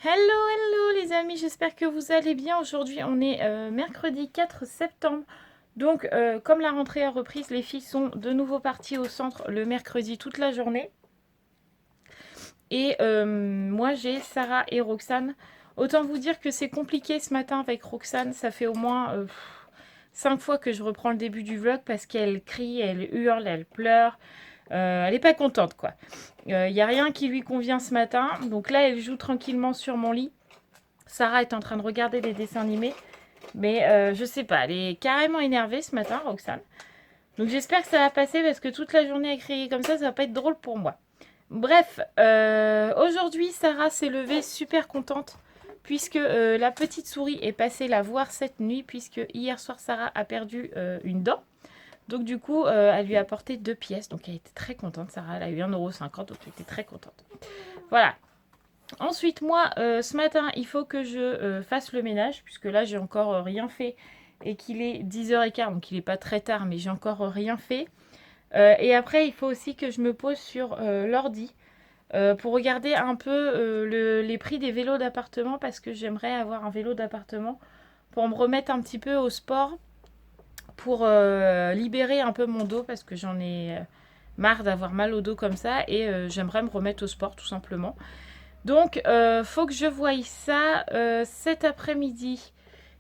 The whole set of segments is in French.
Hello, hello les amis, j'espère que vous allez bien. Aujourd'hui, on est mercredi 4 septembre. Donc, comme la rentrée a reprise, les filles sont de nouveau parties au centre le mercredi toute la journée. Et moi, j'ai Sarah et Roxane. Autant vous dire que c'est compliqué ce matin avec Roxane. Ça fait au moins 5 fois que je reprends le début du vlog parce qu'elle crie, elle hurle, elle pleure. Elle n'est pas contente, quoi. Il n'y a rien qui lui convient ce matin. Donc là, elle joue tranquillement sur mon lit. Sarah est en train de regarder des dessins animés. Mais je sais pas, elle est carrément énervée ce matin, Roxane. Donc j'espère que ça va passer parce que toute la journée à crier comme ça va pas être drôle pour moi. Bref, aujourd'hui, Sarah s'est levée super contente puisque la petite souris est passée la voir cette nuit puisque hier soir, Sarah a perdu une dent. Donc du coup, elle lui a apporté 2 pièces. Donc elle était très contente, Sarah. Elle a eu 1,50 €, donc elle était très contente. Voilà. Ensuite, moi, ce matin, il faut que je fasse le ménage, puisque là, j'ai encore rien fait et qu'il est 10h15, donc il n'est pas très tard, mais j'ai encore rien fait. Et après, il faut aussi que je me pose sur l'ordi pour regarder un peu les prix des vélos d'appartement, parce que j'aimerais avoir un vélo d'appartement pour me remettre un petit peu au sport, pour libérer un peu mon dos, parce que j'en ai marre d'avoir mal au dos comme ça, et j'aimerais me remettre au sport tout simplement. Donc, faut que je voie ça cet après-midi.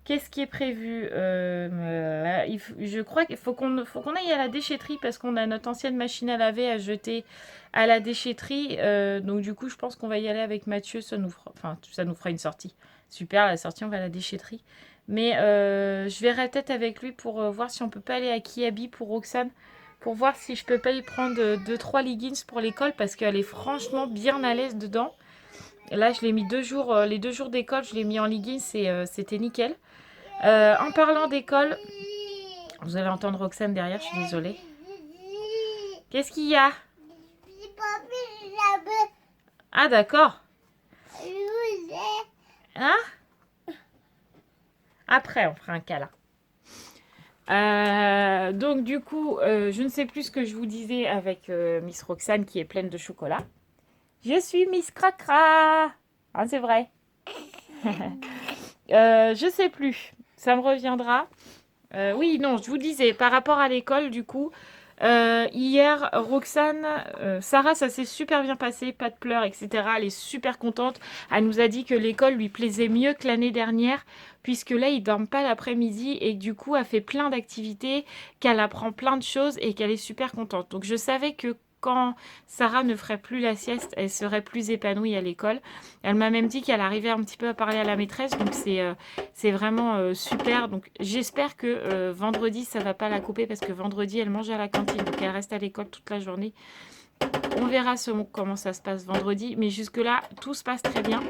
Qu'est-ce qui est prévu je crois qu'il faut qu'on aille à la déchetterie parce qu'on a notre ancienne machine à laver à jeter à la déchetterie. Donc, du coup, je pense qu'on va y aller avec Mathieu. Ça nous fera une sortie. Super, la sortie, on va à la déchetterie. Mais je verrai peut-être avec lui pour voir si on peut pas aller à Kiabi pour Roxane. Pour voir si je peux pas y prendre 2-3 leggings pour l'école parce qu'elle est franchement bien à l'aise dedans. Là, je l'ai mis 2 jours, les 2 jours d'école, je l'ai mis en leggings et c'était nickel. En parlant d'école, vous allez entendre Roxane derrière, je suis désolée. Qu'est-ce qu'il y a? Ah, d'accord. Hein? Après, on fera un câlin. Donc, du coup, je ne sais plus ce que je vous disais avec Miss Roxane qui est pleine de chocolat. Je suis Miss Cracra. Ah, c'est vrai. Je sais plus. Ça me reviendra. Oui, non, je vous disais, par rapport à l'école, du coup, hier, Roxane, Sarah, ça s'est super bien passé, pas de pleurs, etc. Elle est super contente. Elle nous a dit que l'école lui plaisait mieux que l'année dernière, puisque là, ils dorment pas l'après-midi et du coup, elle fait plein d'activités, qu'elle apprend plein de choses et qu'elle est super contente. Donc, je savais que quand Sarah ne ferait plus la sieste, elle serait plus épanouie à l'école. Elle m'a même dit qu'elle arrivait un petit peu à parler à la maîtresse, donc c'est vraiment super. Donc j'espère que vendredi, ça va pas la couper parce que vendredi, elle mange à la cantine. Donc elle reste à l'école toute la journée. On verra comment ça se passe vendredi. Mais jusque-là, tout se passe très bien.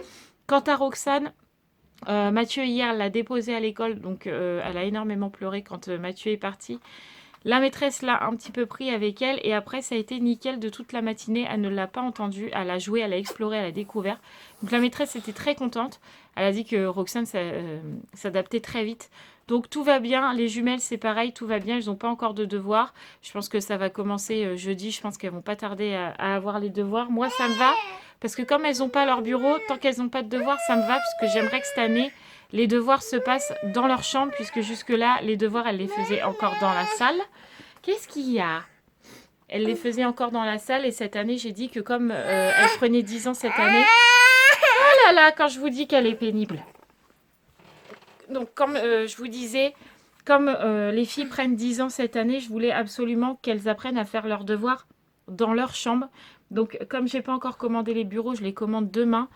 Quant à Roxane, Mathieu hier l'a déposée à l'école. Donc elle a énormément pleuré quand Mathieu est parti. La maîtresse l'a un petit peu pris avec elle et après ça a été nickel de toute la matinée. Elle ne l'a pas entendu, elle a joué, elle a exploré, elle a découvert. Donc la maîtresse était très contente. Elle a dit que Roxane s'adaptait très vite. Donc tout va bien, les jumelles c'est pareil, tout va bien, ils n'ont pas encore de devoirs. Je pense que ça va commencer jeudi, je pense qu'elles vont pas tarder à avoir les devoirs. Moi ça me va, parce que comme elles n'ont pas leur bureau, tant qu'elles n'ont pas de devoirs, ça me va, parce que j'aimerais que cette année, les devoirs se passent dans leur chambre, puisque jusque-là, les devoirs, elles les faisaient encore dans la salle. Qu'est-ce qu'il y a? Elle les faisait encore dans la salle et cette année, j'ai dit que comme elle prenait 10 ans cette année... Oh là là, quand je vous dis qu'elle est pénible. Donc comme je vous disais, comme les filles prennent 10 ans cette année, je voulais absolument qu'elles apprennent à faire leurs devoirs dans leur chambre. Donc comme j'ai pas encore commandé les bureaux, je les commande demain.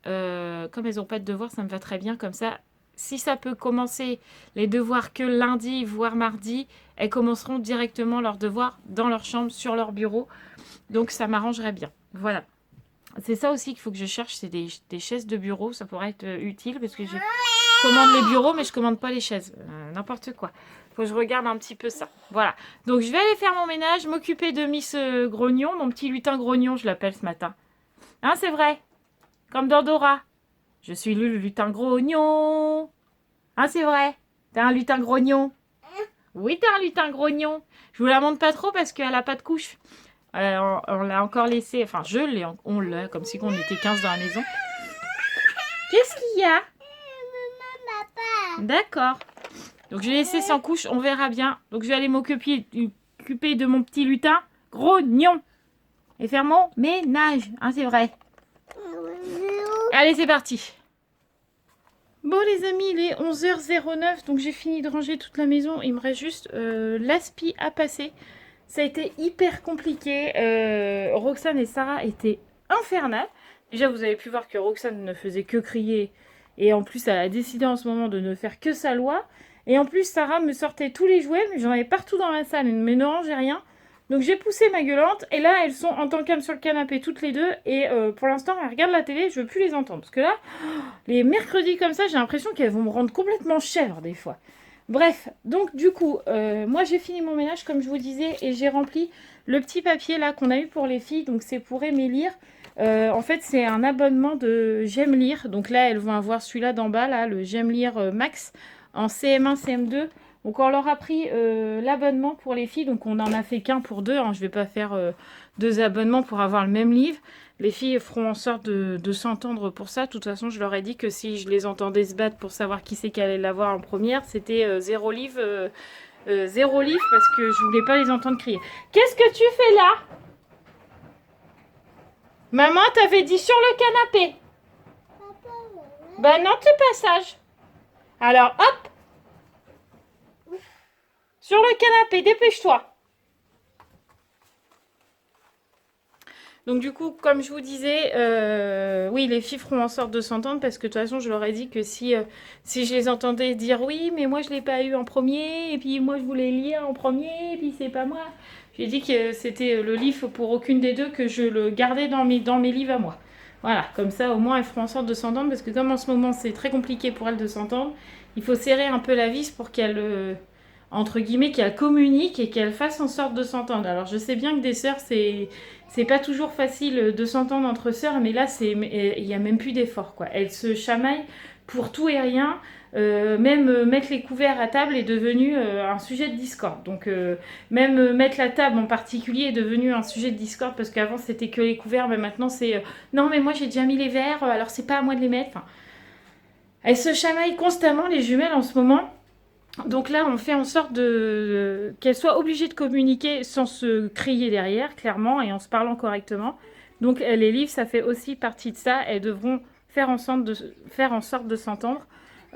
Comme elles n'ont pas de devoirs, ça me va très bien. Comme ça, si ça peut commencer les devoirs que lundi, voire mardi, elles commenceront directement leurs devoirs dans leur chambre, sur leur bureau. Donc ça m'arrangerait bien. Voilà. C'est ça aussi qu'il faut que je cherche, c'est des chaises de bureau. Ça pourrait être utile parce que je commande les bureaux, mais je commande pas les chaises. N'importe quoi. Faut que je regarde un petit peu ça. Voilà. Donc je vais aller faire mon ménage, m'occuper de Miss Grognon, mon petit lutin grognon, je l'appelle ce matin. Hein, c'est vrai. Comme dans Dora. Je suis le lutin grognon. Hein, c'est vrai. T'es un lutin grognon. Oui, t'es un lutin grognon. Je vous la montre pas trop parce qu'elle a pas de couche. On l'a encore laissé. Enfin, on l'a, comme si on était 15 dans la maison. Qu'est-ce qu'il y a? D'accord. Donc, je vais laisser sans couche, on verra bien. Donc, je vais aller m'occuper de mon petit lutin. Grognon. Et faire mon ménage. Hein, c'est vrai. Allez, c'est parti. Bon, les amis, il est 11h09. Donc, j'ai fini de ranger toute la maison. Il me reste juste l'aspi à passer. Ça a été hyper compliqué. Roxane et Sarah étaient infernales. Déjà, vous avez pu voir que Roxane ne faisait que crier. Et en plus, elle a décidé en ce moment de ne faire que sa loi. Et en plus, Sarah me sortait tous les jouets. Mais j'en avais partout dans la salle. Mais ne rangeait rien. Donc, j'ai poussé ma gueulante. Et là, elles sont en tant qu'âme sur le canapé toutes les deux. Et pour l'instant, elles regardent la télé. Je ne veux plus les entendre. Parce que là, les mercredis comme ça, j'ai l'impression qu'elles vont me rendre complètement chèvre des fois. Bref, donc du coup, moi j'ai fini mon ménage comme je vous disais et j'ai rempli le petit papier là qu'on a eu pour les filles. Donc c'est pour aimer lire. En fait c'est un abonnement de J'aime lire. Donc là elles vont avoir celui-là d'en bas, là, le J'aime lire Max en CM1, CM2. Donc on leur a pris l'abonnement pour les filles. Donc on n'en a fait qu'un pour deux. Hein. Je ne vais pas faire deux abonnements pour avoir le même livre. Les filles feront en sorte de s'entendre pour ça. De toute façon, je leur ai dit que si je les entendais se battre pour savoir qui c'est qui allait l'avoir en première, c'était zéro livre parce que je voulais pas les entendre crier. Qu'est-ce que tu fais là? Maman t'avait dit sur le canapé. Ben non, tu passage. Alors, hop. Sur le canapé, dépêche-toi. Donc du coup, comme je vous disais, oui, les filles feront en sorte de s'entendre parce que de toute façon, je leur ai dit que si je les entendais dire oui, mais moi je l'ai pas eu en premier, et puis moi je voulais lire en premier, et puis c'est pas moi. J'ai dit que c'était le livre pour aucune des deux, que je le gardais dans mes livres à moi. Voilà, comme ça au moins elles feront en sorte de s'entendre parce que comme en ce moment c'est très compliqué pour elles de s'entendre, il faut serrer un peu la vis pour qu'elles entre guillemets, qu'elles communiquent et qu'elles fassent en sorte de s'entendre. Alors je sais bien que des sœurs, c'est pas toujours facile de s'entendre entre sœurs, mais là, il n'y a même plus d'effort, quoi. Elles se chamaillent pour tout et rien. Même mettre les couverts à table est devenu un sujet de discorde. Donc même mettre la table en particulier est devenu un sujet de discorde parce qu'avant c'était que les couverts, mais maintenant c'est non mais moi j'ai déjà mis les verres, alors c'est pas à moi de les mettre. Enfin, elles se chamaillent constamment les jumelles en ce moment. Donc là, on fait en sorte qu'elles soient obligées de communiquer sans se crier derrière, clairement, et en se parlant correctement. Donc les livres, ça fait aussi partie de ça. Elles devront faire en sorte de s'entendre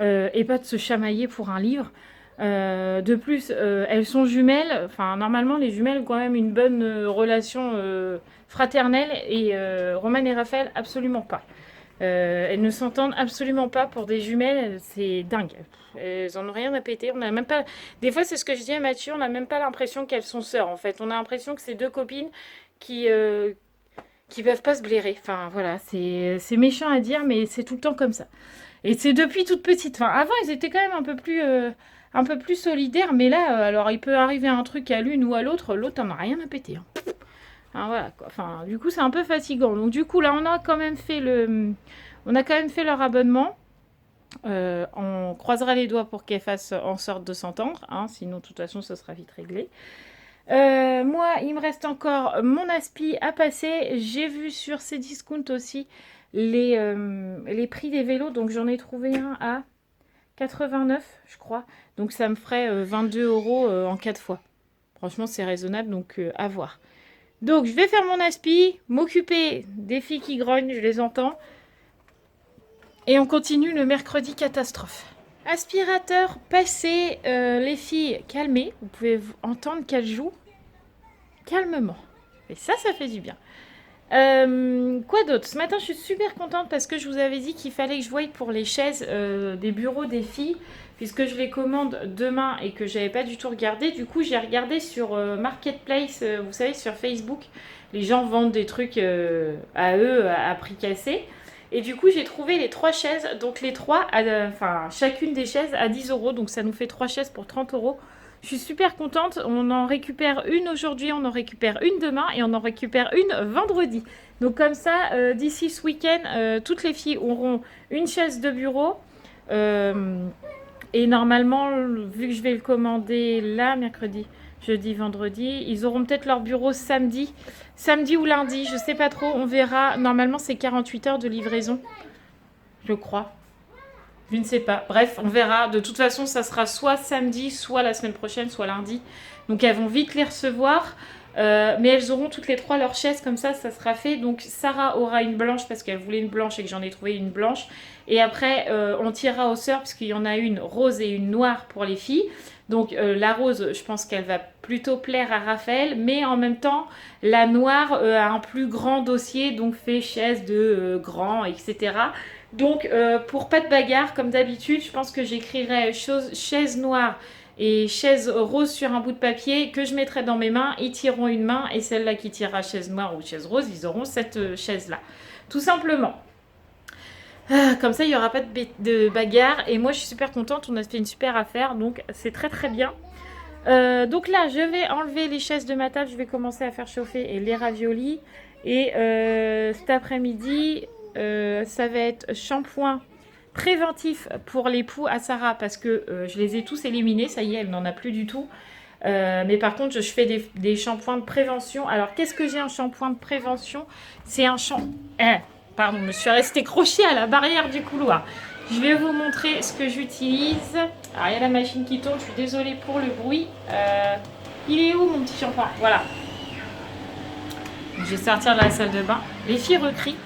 et pas de se chamailler pour un livre. De plus, elles sont jumelles. Enfin, normalement, les jumelles ont quand même une bonne relation fraternelle et Romane et Raphaël, absolument pas. Elles ne s'entendent absolument pas pour des jumelles, c'est dingue. Elles en ont rien à péter. On a même pas. Des fois, c'est ce que je dis à Mathieu, on n'a même pas l'impression qu'elles sont sœurs. En fait, on a l'impression que c'est deux copines qui peuvent pas se blairer. Enfin, voilà, c'est méchant à dire, mais c'est tout le temps comme ça. Et c'est depuis toute petite. Enfin, avant, ils étaient quand même un peu plus solidaires, mais là, alors, il peut arriver un truc à l'une ou à l'autre, l'autre en a rien à péter. Hein. Hein, voilà, quoi. Enfin, du coup, c'est un peu fatigant. Donc, du coup, là, on a quand même fait leur abonnement. On croisera les doigts pour qu'elles fassent en sorte de s'entendre. Hein, sinon, de toute façon, ça sera vite réglé. Moi, il me reste encore mon aspi à passer. J'ai vu sur Cdiscount aussi les prix des vélos. Donc, j'en ai trouvé un à 89, je crois. Donc, ça me ferait 22 € en 4 fois. Franchement, c'est raisonnable, donc à voir. Donc, je vais faire mon aspi, m'occuper des filles qui grognent, je les entends. Et on continue le mercredi catastrophe. Aspirateur passé, les filles, calmez. Vous pouvez entendre qu'elles jouent calmement. Et ça fait du bien. Quoi d'autre? Ce matin, je suis super contente parce que je vous avais dit qu'il fallait que je voie pour les chaises des bureaux des filles, puisque je les commande demain et que j'avais pas du tout regardé. Du coup, j'ai regardé sur Marketplace, vous savez, sur Facebook. Les gens vendent des trucs à eux à prix cassé. Et du coup, j'ai trouvé les 3 chaises. Donc les 3, chacune des chaises à 10 €. Donc ça nous fait 3 chaises pour 30 €. Je suis super contente. On en récupère une aujourd'hui, on en récupère une demain et on en récupère une vendredi. Donc comme ça, d'ici ce week-end, toutes les filles auront une chaise de bureau. Et normalement, vu que je vais le commander là, mercredi, jeudi, vendredi, ils auront peut-être leur bureau samedi ou lundi, je sais pas trop, on verra. Normalement, c'est 48 heures de livraison. je crois. Je ne sais pas. Bref, on verra. De toute façon, ça sera soit samedi, soit la semaine prochaine, soit lundi. Donc elles vont vite les recevoir. Mais elles auront toutes les 3 leurs chaises, comme ça sera fait. Donc Sarah aura une blanche parce qu'elle voulait une blanche et que j'en ai trouvé une blanche. Et après, on tirera au sort parce qu'il y en a une rose et une noire pour les filles. Donc la rose, je pense qu'elle va plutôt plaire à Raphaël. Mais en même temps, la noire a un plus grand dossier, donc fait chaise de grand, etc. Donc pour pas de bagarre, comme d'habitude, je pense que j'écrirai chaise noire et chaise rose sur un bout de papier que je mettrai dans mes mains. Ils tireront une main et celle-là qui tirera chaise noire ou chaise rose, ils auront cette chaise-là. Tout simplement. Comme ça, il n'y aura pas de bagarre. Et moi, je suis super contente. On a fait une super affaire. Donc, c'est très très bien. Donc là, je vais enlever les chaises de ma table. Je vais commencer à faire chauffer les raviolis. Et cet après-midi, ça va être shampoing préventif pour les poux à Sarah parce que je les ai tous éliminés, ça y est, elle n'en a plus du tout. Mais par contre, je fais des shampoings de prévention. Alors, qu'est-ce que j'ai en shampoing de prévention? C'est un pardon, je me suis restée crochée à la barrière du couloir. Je vais vous montrer ce que j'utilise. Alors, il y a la machine qui tourne, je suis désolée pour le bruit. Il est où mon petit shampoing? Voilà. Je vais sortir de la salle de bain. Les filles recrient.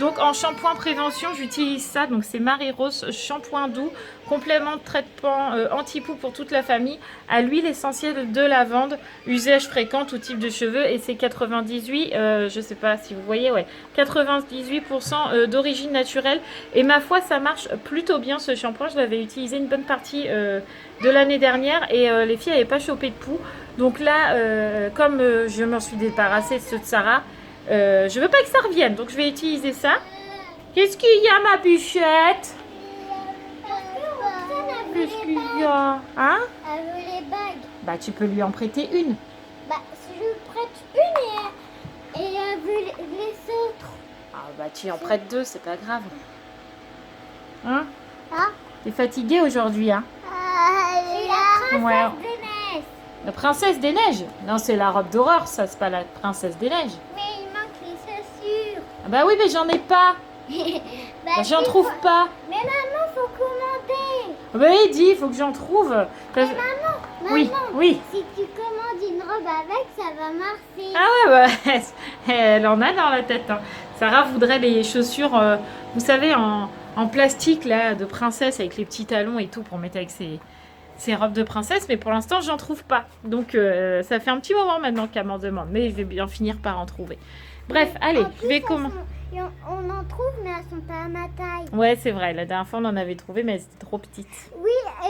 Donc en shampoing prévention, j'utilise ça. Donc c'est Marie Rose shampoing doux, complément de traitement anti-poux pour toute la famille, à l'huile essentielle de lavande, usage fréquent, tout type de cheveux. Et c'est 98, je sais pas si vous voyez, ouais, 98% d'origine naturelle. Et ma foi, ça marche plutôt bien ce shampoing. Je l'avais utilisé une bonne partie de l'année dernière et les filles n'avaient pas chopé de poux. Donc là, comme je m'en suis débarrassée de ceux de Sarah, je veux pas que ça revienne, donc je vais utiliser ça. Qu'est-ce qu'il y a, ma bûchette? Qu'est-ce qu'il y a? Hein? Elle veut les bagues. Bah, tu peux lui en prêter une. Bah, si je lui prête une et elle veut les autres. Ah, bah, tu en prêtes 2, c'est pas grave. Hein? Ah? T'es fatiguée aujourd'hui, hein? C'est la princesse des neiges. La princesse des neiges? Non, c'est la robe d'horreur, ça, c'est pas la princesse des neiges. Mais il manque les chaussures. Ah bah oui, mais j'en ai pas. Bah, J'en trouve pas. Mais maman, faut commander. Ah bah oui, dis, il faut que j'en trouve. Mais maman, Oui, oui. si tu commandes une robe avec, ça va marcher. Ah ouais, bah, elle en a dans la tête. Hein. Sarah voudrait les chaussures, vous savez, en plastique là, de princesse avec les petits talons et tout pour mettre avec ses robes de princesse. Mais pour l'instant, j'en trouve pas. Donc, ça fait un petit moment maintenant qu'elle m'en demande. Mais je vais bien finir par en trouver. Bref, allez, je vais commander. On en trouve, mais elles sont pas à ma taille. Ouais, c'est vrai. La dernière fois, on en avait trouvé, mais elles étaient trop petites. Oui, et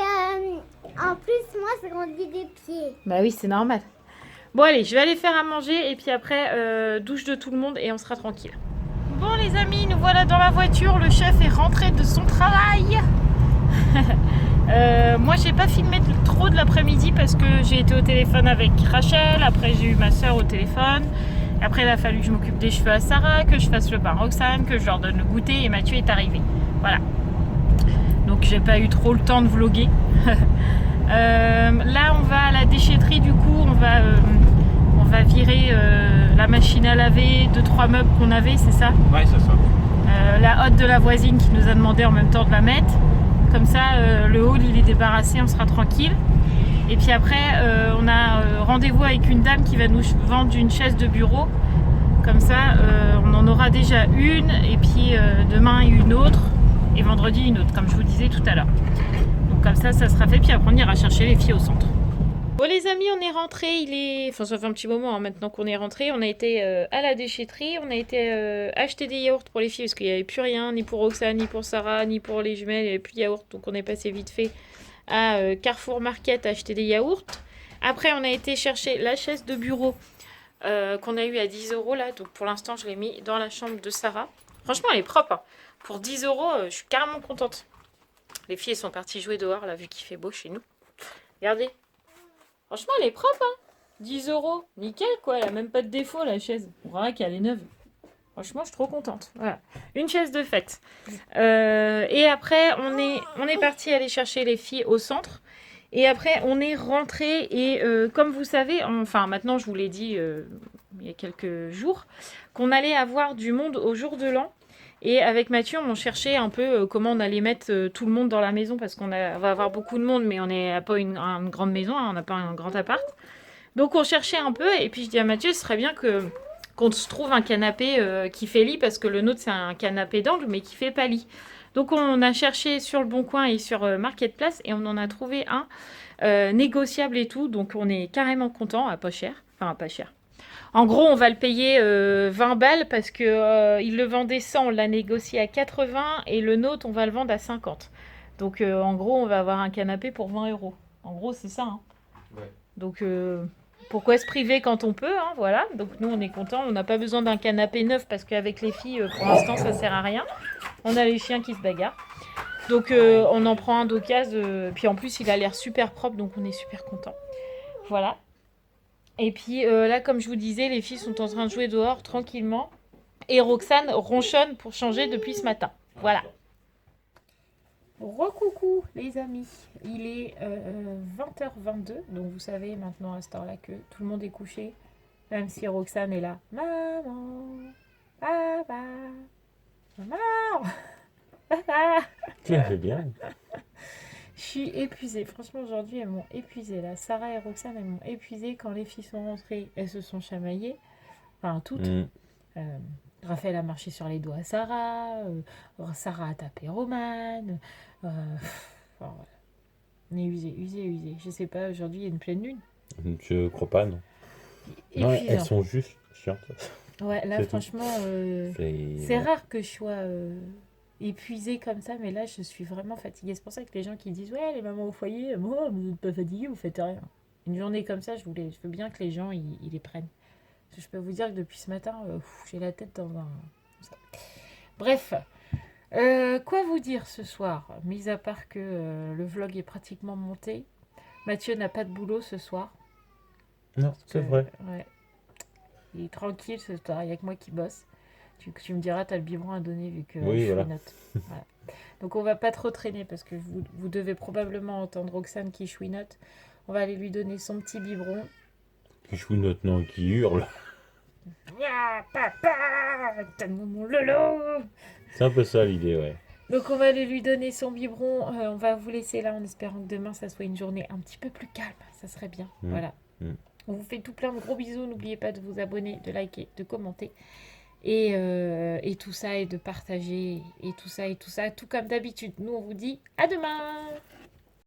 en plus, moi, c'est grandi des pieds. Bah oui, c'est normal. Bon, allez, je vais aller faire à manger et puis après, douche de tout le monde et on sera tranquille. Bon, les amis, nous voilà dans la voiture. Le chef est rentré de son travail. Moi, j'ai pas filmé trop de l'après-midi parce que j'ai été au téléphone avec Rachel. Après, j'ai eu ma soeur au téléphone. Après, il a fallu que je m'occupe des cheveux à Sarah, que je fasse le bain à Roxane, que je leur donne le goûter et Mathieu est arrivé. Voilà. Donc, j'ai pas eu trop le temps de vlogger. Là, on va à la déchetterie. Du coup, on va virer la machine à laver, 2-3 meubles qu'on avait, c'est ça? Ouais, c'est ça. La hotte de la voisine qui nous a demandé en même temps de la mettre. Comme ça, le hall il est débarrassé, on sera tranquille. Et puis après, on a rendez-vous avec une dame qui va nous vendre une chaise de bureau. Comme ça, on en aura déjà une. Et puis demain, une autre. Et vendredi, une autre, comme je vous disais tout à l'heure. Donc comme ça sera fait. Puis après, on ira chercher les filles au centre. Bon les amis, on est rentrés. Enfin, ça fait un petit moment hein, maintenant qu'on est rentrés. On a été à la déchetterie. On a été acheter des yaourts pour les filles parce qu'il n'y avait plus rien, ni pour Roxane, ni pour Sarah, ni pour les jumelles. Il n'y avait plus de yaourts. Donc on est passé vite fait à Carrefour Market acheter des yaourts. Après, on a été chercher la chaise de bureau qu'on a eu à 10 € là. Donc pour l'instant, je l'ai mis dans la chambre de Sarah. Franchement, elle est propre. Hein. Pour 10 €, je suis carrément contente. Les filles sont parties jouer dehors là, vu qu'il fait beau chez nous. Regardez. Franchement, elle est propre. Hein. 10 €. Nickel quoi. Elle a même pas de défaut la chaise. On verra qu'elle est neuve. Franchement, je suis trop contente. Voilà. Une chaise de fête. Et après, on est parti aller chercher les filles au centre. Et après, on est rentré. Et comme vous savez, enfin maintenant, je vous l'ai dit il y a quelques jours, qu'on allait avoir du monde au jour de l'an. Et avec Mathieu, on cherchait un peu comment on allait mettre tout le monde dans la maison parce on va avoir beaucoup de monde, mais on n'a pas une grande maison, hein, on n'a pas un grand appart. Donc on cherchait un peu et puis je dis à Mathieu, ce serait bien qu'on se trouve un canapé qui fait lit parce que le nôtre c'est un canapé d'angle mais qui fait pas lit. Donc on a cherché sur le Bon Coin et sur Marketplace et on en a trouvé un négociable et tout. Donc on est carrément content, à pas cher. Enfin à pas cher. En gros, on va le payer 20 balles parce que il le vendait 100, on l'a négocié à 80 et le nôtre, on va le vendre à 50. Donc en gros, on va avoir un canapé pour 20 euros. En gros, c'est ça. Hein. Ouais. Donc pourquoi se priver quand on peut, hein, voilà. Donc nous, on est contents. On n'a pas besoin d'un canapé neuf parce qu'avec les filles, pour l'instant, ça sert à rien. On a les chiens qui se bagarrent. Donc on en prend un d'occasion. Puis en plus, il a l'air super propre, donc on est super contents. Voilà. Et puis là, comme je vous disais, les filles sont en train de jouer dehors tranquillement. Et Roxane ronchonne pour changer depuis ce matin. Voilà. Recoucou les amis, il est 20h22, donc vous savez maintenant à cette heure-là que tout le monde est couché, même si Roxane est là. Maman, papa, maman, papa. Tu as fait bien. Je suis épuisée, franchement aujourd'hui elles m'ont épuisée là. Sarah et Roxane elles m'ont épuisée quand les filles sont rentrées, elles se sont chamaillées, enfin toutes. Raphaël a marché sur les doigts à Sarah, Sarah a tapé Romane. Enfin, voilà. On est usé. Je sais pas, aujourd'hui il y a une pleine lune. Je crois pas, non. Non, elles sont juste chiantes. Ouais, là C'est franchement, c'est rare que je sois épuisée comme ça, mais là je suis vraiment fatiguée. C'est pour ça que les gens qui disent ouais, les mamans au foyer, moi, vous n'êtes pas fatiguée, vous faites rien. Une journée comme ça, je veux bien que les gens ils les prennent. Je peux vous dire que depuis ce matin, j'ai la tête dans un... Bref, quoi vous dire ce soir? Mis à part que le vlog est pratiquement monté. Mathieu n'a pas de boulot ce soir. Non, c'est vrai. Ouais. Il est tranquille ce soir, il n'y a que moi qui bosse. Tu me diras, tu as le biberon à donner vu que oui, je voilà. chouinote. Voilà. Donc on va pas trop traîner parce que vous devez probablement entendre Roxane qui chouinote. On va aller lui donner son petit biberon. Qui chouinote, non, qui hurle. Ah, papa, donne-moi mon lolo. C'est un peu ça l'idée, ouais. Donc on va aller lui donner son biberon. On va vous laisser là en espérant que demain ça soit une journée un petit peu plus calme. Ça serait bien. Voilà. On vous fait tout plein de gros bisous. N'oubliez pas de vous abonner, de liker, de commenter. Et tout ça, et de partager. Et tout ça. Tout comme d'habitude. Nous on vous dit à demain.